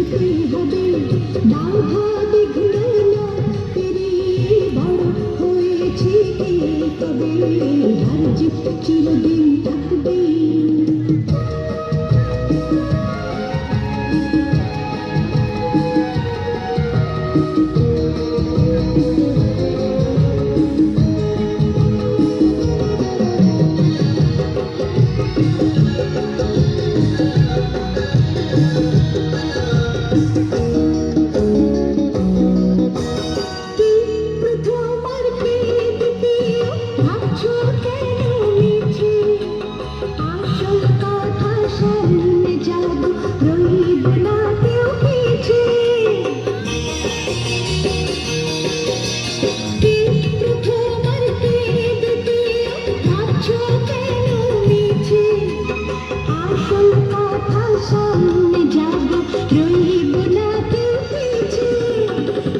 চলতে হবে বাধা বিঘ্ন না পেরিয়ে বড় হয়েছি তবে হার জিত চিরদিন থাকবে।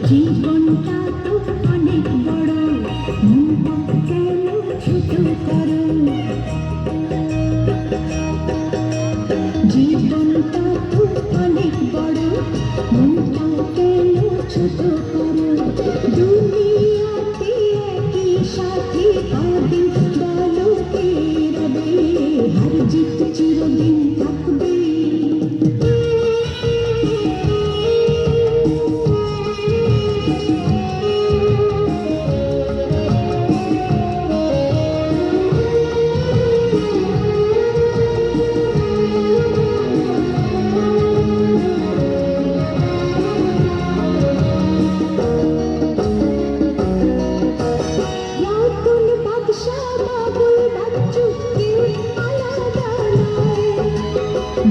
জীবনটা তো অনেক বড় মনটা কেন ছোট করো জীবনটা তো অনেক বড় মনটা কেন ছোট করো দুনিয়াতে একই সাথে কদিন বলো কে রবে হার জিত চিরদিন থাকবে।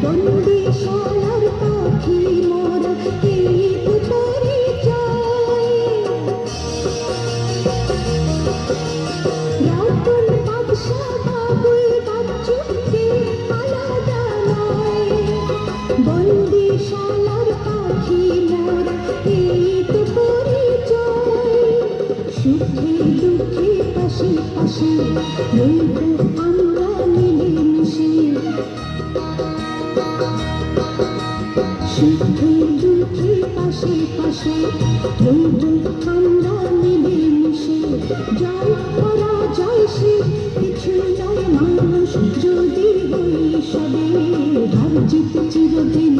বন্দিশালার পাখি মোরা এই তো পরিচয় রাতুল বাদশা বাবুল বাচ্চু কেউ আলাদা নয় বন্দিশালার পাখি মোরা এই তো পরিচয় সুখে দুঃখে পাশে পাশে রইব আমরা মিলেমিশে সুখে দুঃখে পাশে পাশে রইব আমরা মিলেমিশে জয় পরাজয় সে কিছু নয় মানুষ যদি হই সবে হার জিত চিরদিন।